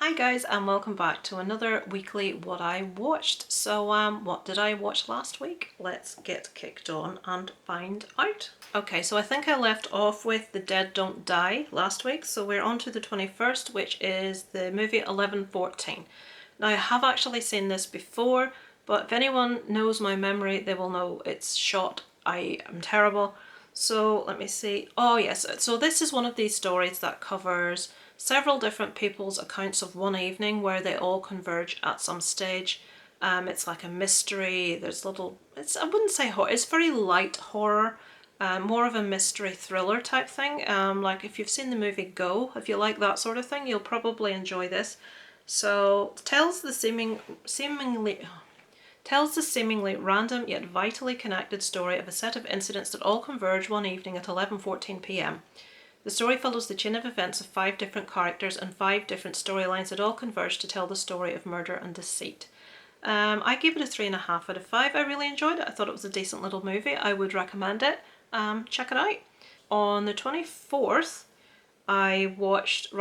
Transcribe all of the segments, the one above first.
Hi guys, and welcome back to another weekly What I Watched. So what did I watch last week? Let's get kicked on and find out. Okay, so I think I left off with The Dead Don't Die last week, so we're on to the 21st, which is the movie 1114. Now I have actually seen this before, but if anyone knows my memory, they will know it's shot. I am terrible. So let me see. Oh yes, so this is one of these stories that covers several different people's accounts of one evening where they all converge at some stage. It's like a mystery. There's I wouldn't say horror, it's very light horror, more of a mystery thriller type thing. Like if you've seen the movie Go, if you like that sort of thing, you'll probably enjoy this. So tells the seemingly random yet vitally connected story of a set of incidents that all converge one evening at 11:14 p.m. The story follows the chain of events of 5 different characters and 5 different storylines that all converge to tell the story of murder and deceit. I gave it a 3.5 out of 5. I really enjoyed it. I thought it was a decent little movie. I would recommend it. Check it out. On the 24th, I watched,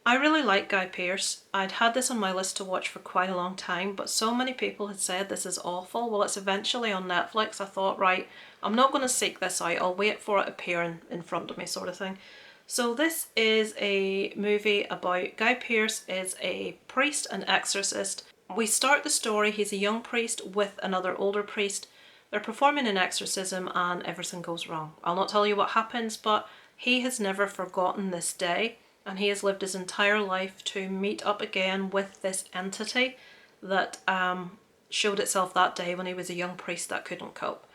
I really like Guy Pearce. I'd had this on my list to watch for quite a long time, but so many people had said this is awful. Well, it's eventually on Netflix. I thought, right, I'm not going to seek this out. I'll wait for it to appear in front of me, sort of thing. So this is a movie about Guy Pearce is a priest and exorcist. We start the story, he's a young priest with another older priest. They're performing an exorcism and everything goes wrong. I'll not tell you what happens, but he has never forgotten this day. And he has lived his entire life to meet up again with this entity that showed itself that day when he was a young priest that couldn't cope.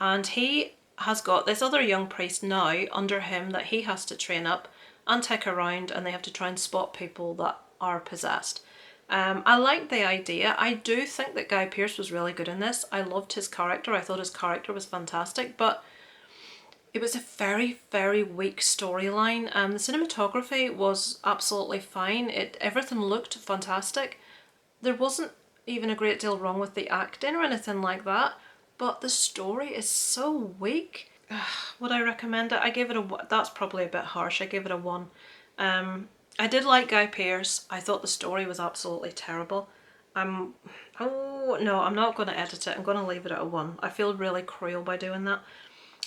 And he has got this other young priest now under him that he has to train up and take around, and they have to try and spot people that are possessed. I like the idea. I do think that Guy Pearce was really good in this. I loved his character. I thought his character was fantastic, but it was a very, very weak storyline. The cinematography was absolutely fine. Everything looked fantastic. There wasn't even a great deal wrong with the acting or anything like that, but the story is so weak. Would I recommend it? I gave it a, that's probably a bit harsh. I gave it a 1. I did like Guy Pearce. I thought the story was absolutely terrible. Oh no, I'm not going to edit it. I'm going to leave it at a 1. I feel really cruel by doing that.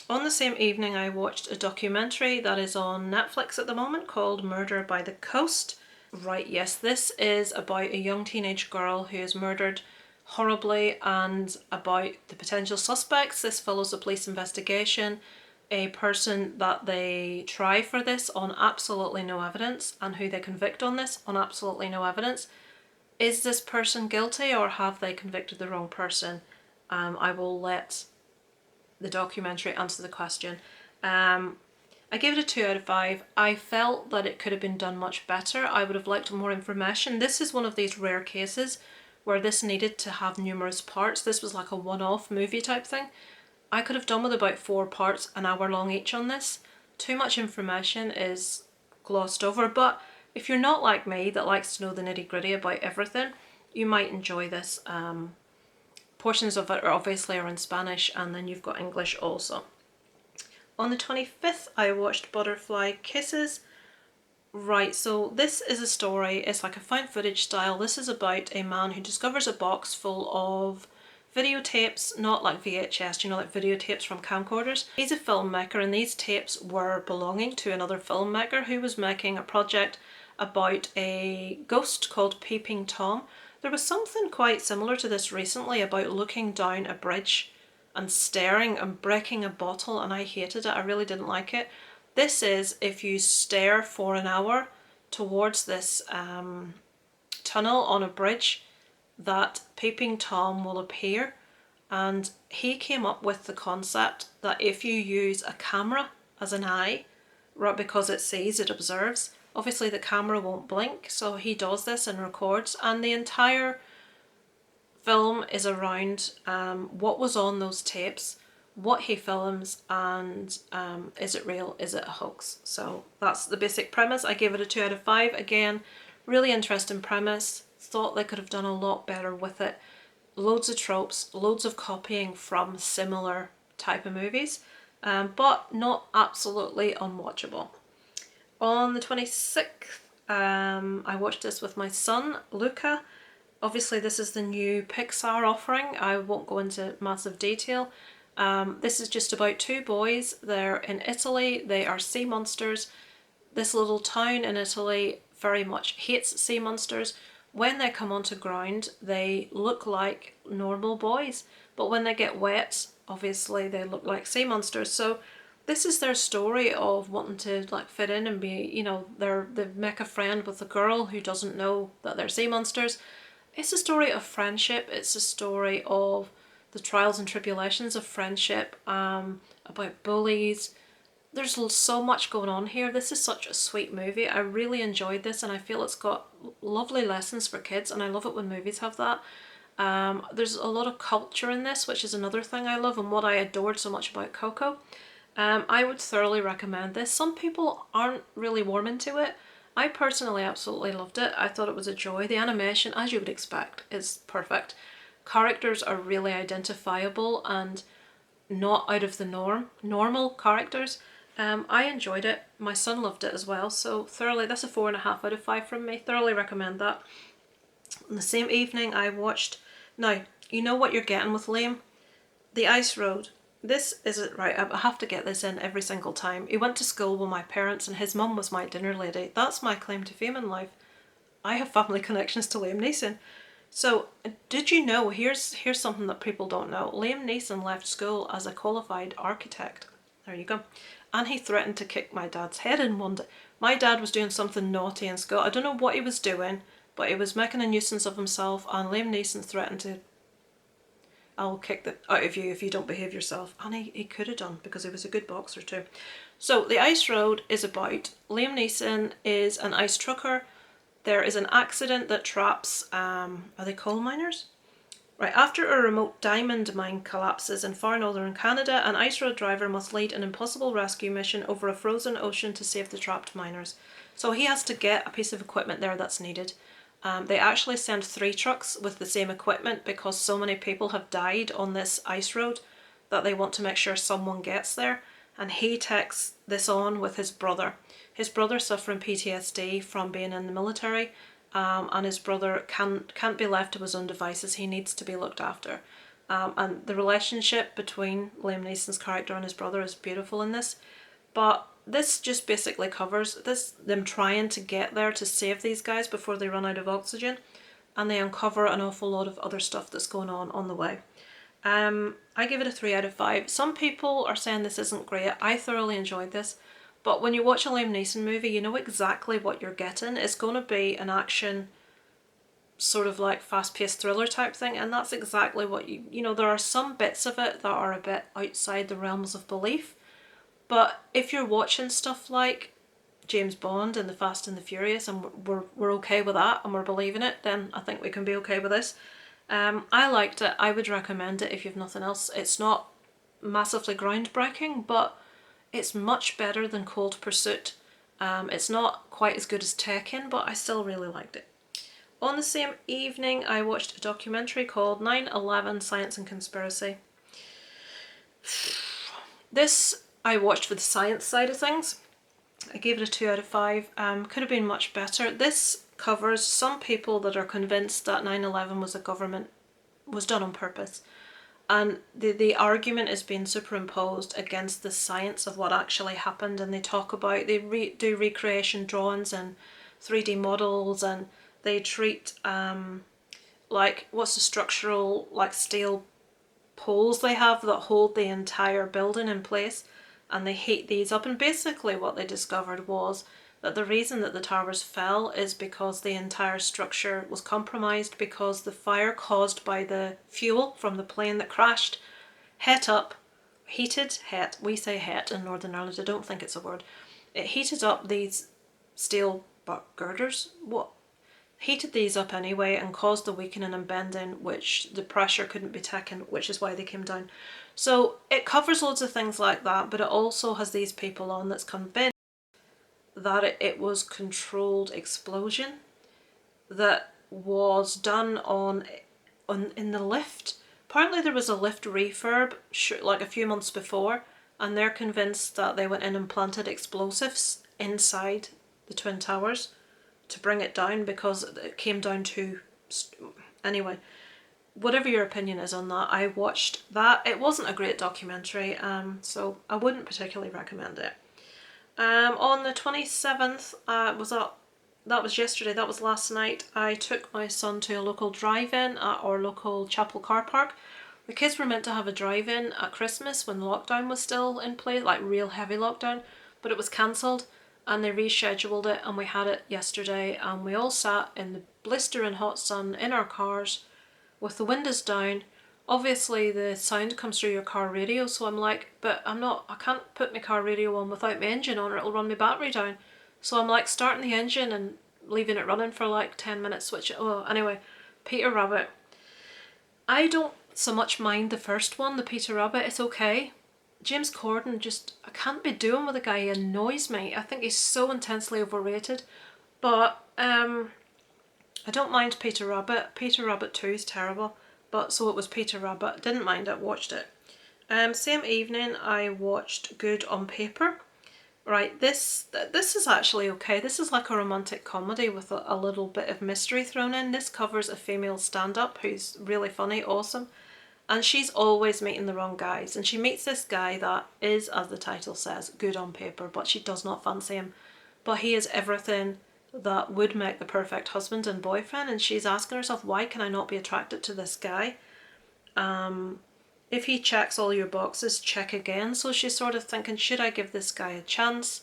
On the same evening, I watched a documentary that is on Netflix at the moment called Murder by the Coast. Right, yes, this is about a young teenage girl who is murdered horribly and about the potential suspects. This follows a police investigation, a person that they try for this on absolutely no evidence, and who they convict on this on absolutely no evidence. Is this person guilty or have they convicted the wrong person? I will let the documentary answer the question. I gave it a 2 out of 5. I felt that it could have been done much better. I would have liked more information. This is one of these rare cases where this needed to have numerous parts. This was like a one-off movie type thing. I could have done with about 4 parts, an hour long each on this. Too much information is glossed over, but if you're not like me that likes to know the nitty-gritty about everything, you might enjoy this. Portions of it obviously are in Spanish, and then you've got English also. On the 25th, I watched Butterfly Kisses. Right, so this is a story, it's like a found footage style. This is about a man who discovers a box full of videotapes, not like VHS, like videotapes from camcorders. He's a filmmaker, and these tapes were belonging to another filmmaker who was making a project about a ghost called Peeping Tom. There was something quite similar to this recently about looking down a bridge and staring and breaking a bottle, and I hated it. I really didn't like it. This is if you stare for an hour towards this tunnel on a bridge, that Peeping Tom will appear. And he came up with the concept that if you use a camera as an eye, right, because it sees, it observes, obviously the camera won't blink, so he does this and records, and the entire film is around what was on those tapes, what he films, and is it real, is it a hoax? So that's the basic premise. I gave it a 2 out of 5. Again, really interesting premise. Thought they could have done a lot better with it. Loads of tropes, loads of copying from similar type of movies, but not absolutely unwatchable. On the 26th, I watched this with my son, Luca. Obviously, this is the new Pixar offering. I won't go into massive detail. This is just about two boys. They're in Italy. They are sea monsters. This little town in Italy very much hates sea monsters. When they come onto ground, they look like normal boys, but when they get wet, obviously they look like sea monsters. So this is their story of wanting to like fit in and be, they make a friend with a girl who doesn't know that they're sea monsters. It's a story of friendship. It's a story of the trials and tribulations of friendship, about bullies. There's so much going on here. This is such a sweet movie. I really enjoyed this, and I feel it's got lovely lessons for kids, and I love it when movies have that. There's a lot of culture in this, which is another thing I love and what I adored so much about Coco. I would thoroughly recommend this. Some people aren't really warm into it. I personally absolutely loved it. I thought it was a joy. The animation, as you would expect, is perfect. Characters are really identifiable and not out of the normal characters. I enjoyed it. My son loved it as well. So thoroughly, that's a 4.5 out of 5 from me. Thoroughly recommend that. On the same evening, I watched. Now you know what you're getting with Liam. The Ice Road. This is it, right? I have to get this in every single time. He went to school with my parents, and his mum was my dinner lady. That's my claim to fame in life. I have family connections to Liam Neeson. So, did you know, here's something that people don't know. Liam Neeson left school as a qualified architect. There you go. And he threatened to kick my dad's head in one day. My dad was doing something naughty in school. I don't know what he was doing, but he was making a nuisance of himself, and Liam Neeson threatened to, I'll kick the out of you if you don't behave yourself. And he could have done, because he was a good boxer too. So, The Ice Road is about Liam Neeson is an ice trucker. There is an accident that traps, are they coal miners? Right, after a remote diamond mine collapses in far northern Canada, an ice road driver must lead an impossible rescue mission over a frozen ocean to save the trapped miners. So he has to get a piece of equipment there that's needed. They actually send 3 trucks with the same equipment because so many people have died on this ice road that they want to make sure someone gets there. And he takes this on with his brother. His brother's suffering PTSD from being in the military, and his brother can't be left to his own devices. He needs to be looked after. And the relationship between Liam Neeson's character and his brother is beautiful in this. But this just basically covers them trying to get there to save these guys before they run out of oxygen, and they uncover an awful lot of other stuff that's going on the way. I give it a 3 out of 5. Some people are saying this isn't great. I thoroughly enjoyed this. But when you watch a Liam Neeson movie, you know exactly what you're getting. It's going to be an action, sort of like fast-paced thriller type thing, and that's exactly what there are some bits of it that are a bit outside the realms of belief. But if you're watching stuff like James Bond and the Fast and the Furious, and we're okay with that, and we're believing it, then I think we can be okay with this. I liked it. I would recommend it if you've nothing else. It's not massively groundbreaking, but it's much better than Cold Pursuit. It's not quite as good as Tekken, but I still really liked it. On the same evening, I watched a documentary called 9/11 Science and Conspiracy. This I watched for the science side of things. I gave it a 2 out of 5. Could have been much better. This covers some people that are convinced that 9/11 was done on purpose. And the argument is being superimposed against the science of what actually happened, and they talk about, they do recreation drawings and 3D models, and they treat like, what's the structural, like, steel poles they have that hold the entire building in place, and they heat these up. And basically what they discovered was that the reason that the towers fell is because the entire structure was compromised, because the fire caused by the fuel from the plane that crashed we say het in Northern Ireland, I don't think it's a word. It heated up these steel girders, heated these up anyway, and caused the weakening and bending, which the pressure couldn't be taken, which is why they came down. So it covers loads of things like that, but it also has these people on that's convinced that it was controlled explosion that was done in the lift. Apparently there was a lift refurb like a few months before, and they're convinced that they went in and planted explosives inside the Twin Towers to bring it down because it came down to... Anyway, whatever your opinion is on that, I watched that. It wasn't a great documentary, so I wouldn't particularly recommend it. On the 27th, that was yesterday, that was last night, I took my son to a local drive-in at our local chapel car park. The kids were meant to have a drive-in at Christmas when the lockdown was still in place, like real heavy lockdown, but it was cancelled and they rescheduled it, and we had it yesterday, and we all sat in the blistering hot sun in our cars with the windows down. Obviously the sound comes through your car radio, so I'm like, but I can't put my car radio on without my engine on or it'll run my battery down. So I'm like starting the engine and leaving it running for like 10 minutes, switch it. Oh, anyway, Peter Rabbit. I don't so much mind the first one, the Peter Rabbit, it's okay. James Corden, just, I can't be doing with the guy, he annoys me. I think he's so intensely overrated. But I don't mind Peter Rabbit. Peter Rabbit 2 is terrible, but so it was Peter Rabbit. Didn't mind it, watched it. Same evening I watched Good on Paper. Right, this is actually okay. This is like a romantic comedy with a little bit of mystery thrown in. This covers a female stand-up who's really funny, awesome. And she's always meeting the wrong guys. And she meets this guy that is, as the title says, good on paper, but she does not fancy him. But he is everything that would make the perfect husband and boyfriend. And she's asking herself, why can I not be attracted to this guy? If he checks all your boxes, check again. So she's sort of thinking, should I give this guy a chance?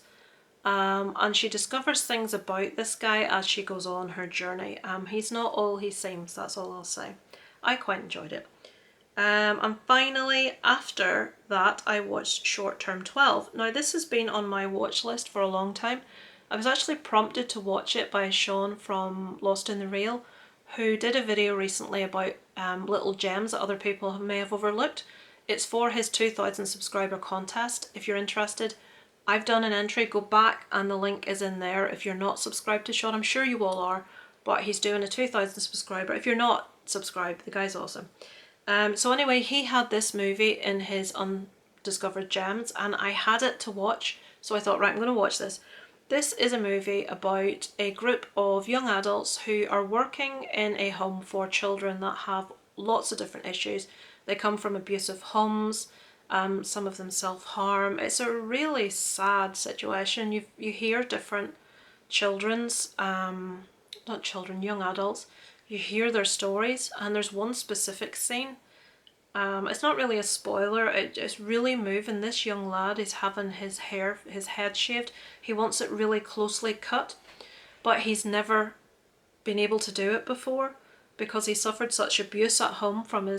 And she discovers things about this guy as she goes on her journey. He's not all he seems, that's all I'll say. I quite enjoyed it. And finally, after that, I watched Short Term 12. Now, this has been on my watch list for a long time. I was actually prompted to watch it by Sean from Lost in the Reel, who did a video recently about little gems that other people may have overlooked. It's for his 2,000 subscriber contest. If you're interested, I've done an entry, go back and the link is in there. If you're not subscribed to Sean, I'm sure you all are, but he's doing a 2,000 subscriber. If you're not subscribed, the guy's awesome. So anyway, he had this movie in his Undiscovered Gems and I had it to watch, so I thought, right, I'm going to watch this. This is a movie about a group of young adults who are working in a home for children that have lots of different issues. They come from abusive homes, some of them self-harm. It's a really sad situation. You hear different young adults, you hear their stories, and there's one specific scene. It's not really a spoiler, it's really moving. This young lad is having his head shaved. He wants it really closely cut, but he's never been able to do it before because he suffered such abuse at home from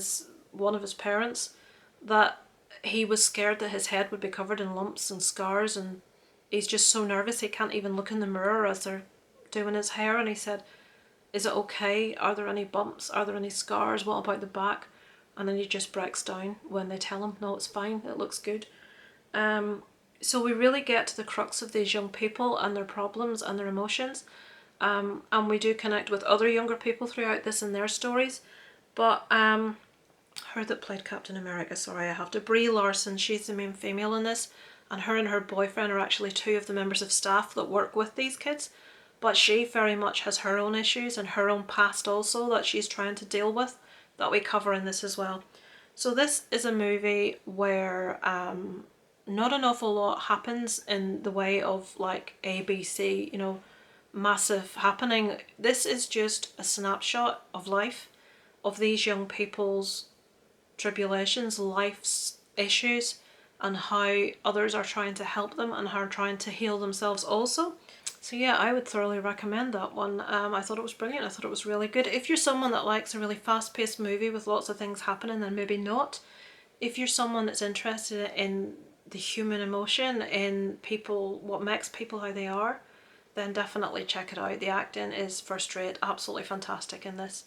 one of his parents that he was scared that his head would be covered in lumps and scars, and he's just so nervous he can't even look in the mirror as they're doing his hair. And he said, is it okay? Are there any bumps? Are there any scars? What about the back? And then he just breaks down when they tell him, no, it's fine, it looks good. So we really get to the crux of these young people and their problems and their emotions. And we do connect with other younger people throughout this and their stories. But her that played Captain America, sorry, I have to, Brie Larson, she's the main female in this. And her boyfriend are actually two of the members of staff that work with these kids. But she very much has her own issues and her own past also that she's trying to deal with, that we cover in this as well. So this is a movie where not an awful lot happens in the way of like ABC, massive happening. This is just a snapshot of life, of these young people's tribulations, life's issues, and how others are trying to help them and how they're trying to heal themselves also. So yeah, I would thoroughly recommend that one. I thought it was brilliant. I thought it was really good. If you're someone that likes a really fast-paced movie with lots of things happening, then maybe not. If you're someone that's interested in the human emotion, in people, what makes people how they are, then definitely check it out. The acting is first rate, absolutely fantastic in this.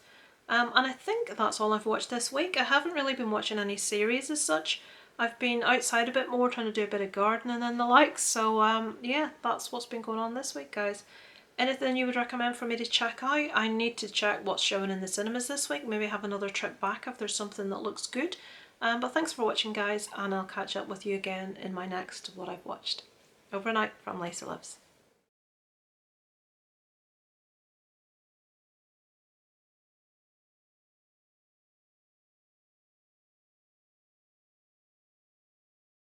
And I think that's all I've watched this week. I haven't really been watching any series as such. I've been outside a bit more, trying to do a bit of gardening and the likes, so yeah, that's what's been going on this week, guys. Anything you would recommend for me to check out? I need to check what's showing in the cinemas this week, maybe have another trip back if there's something that looks good. But thanks for watching, guys, and I'll catch up with you again in my next What I've Watched. Over and out from Lisa Lives.